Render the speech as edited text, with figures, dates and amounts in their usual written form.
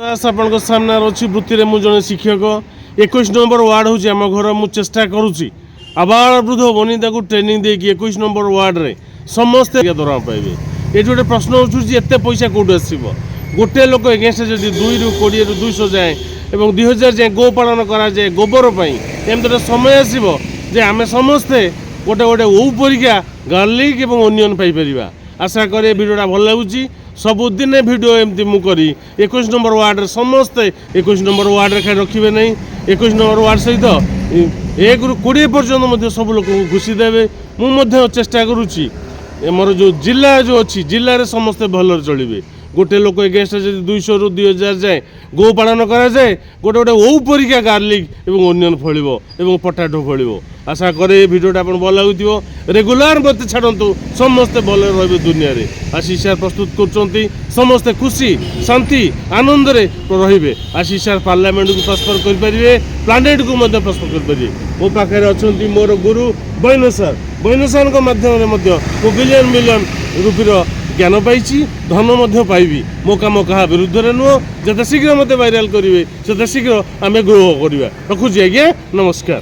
आपन सामने अच्छी वृत्ति में मुझे शिक्षक 21 नंबर वार्ड हूँ आम घर मुझे चेष्टा करुँची आबाल वृद्ध बनी ट्रेनिंग देकी 21 नंबर वार्ड रे समस्ते दरमा पाइबे। ये गोटे प्रश्न उठुची एत पैसा कौट आसो गोटे लोक एगेन्स्ट जब 2 ରୁ 20 ରୁ 200 जाए और 2000 जाए गो पालन कराए गोबर एम गोटे समय आसो जे आम समस्ते गोटे गोटे ओ परीक्षा गार्लिक और ओनियन पाइपर। आशा करे भिडियोटा भल लगुच सबुदिन भिडियो एमती मुझे 21 नंबर वार्ड समस्ते 21 नंबर वार्ड रे रखिए नहीं 21 नंबर वार्ड सहित 1 ରୁ 20 पर्यटन सब लोक घुषी देवे। मुझे चेष्टा करुँची मोर जो जिला जो अच्छी जिले में समस्ते भल चलिए गोटे लोक एगेन्स्ट जब 200 ରୁ 2000 जाए गो पालन कराए गोटे गोटे ओ परीक्षा गार्लिक और ओनियन फल और पटाटो फल। आशा करे भिडियोटा आप भल लगुथ रेगुलार मत छाड़ू समस्ते भल रे दुनिया रे आशीष सार प्रस्तुत कर समस्ते खुशी शांति आनंद रे आशीष सार पार्लियामेंट को प्रस्पर करेंगे प्लानेट को प्रस्पर करेंगे। मो पाखे अच्छा मोर गुरु बैन सार माध्यम बिलियन मिलियन रुपीर ज्ञान पाई धन पाइबी मो कम क्या विरुद्ध नुह जिते शीघ्र मत भाइराल करेंगे से शीघ्र आम ग्रोह करवा। रखुची आज्ञा नमस्कार।